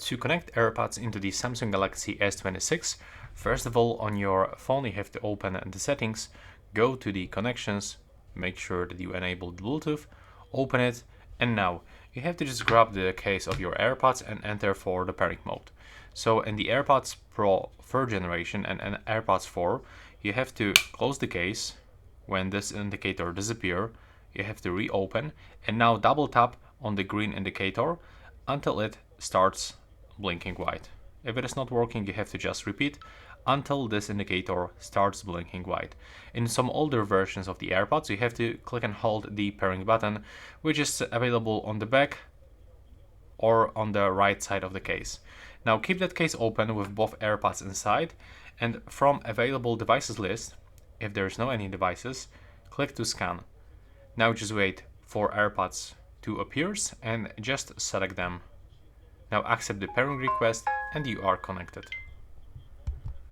To connect AirPods into the Samsung Galaxy S26, first of all, on your phone you have to open the settings, go to the connections, make sure that you enable Bluetooth, open it, and now you have to just grab the case of your AirPods and enter for the pairing mode. So in the AirPods Pro 3rd generation and AirPods 4, you have to close the case. When this indicator disappears, you have to reopen and now double tap on the green indicator until it starts blinking white. If it is not working, you have to just repeat until this indicator starts blinking white. In some older versions of the AirPods, you have to click and hold the pairing button, which is available on the back or on the right side of the case. Now keep that case open with both AirPods inside, and from available devices list, if there's no any devices, click to scan. Now just wait for AirPods to appear and just select them. Now accept the pairing request and you are connected.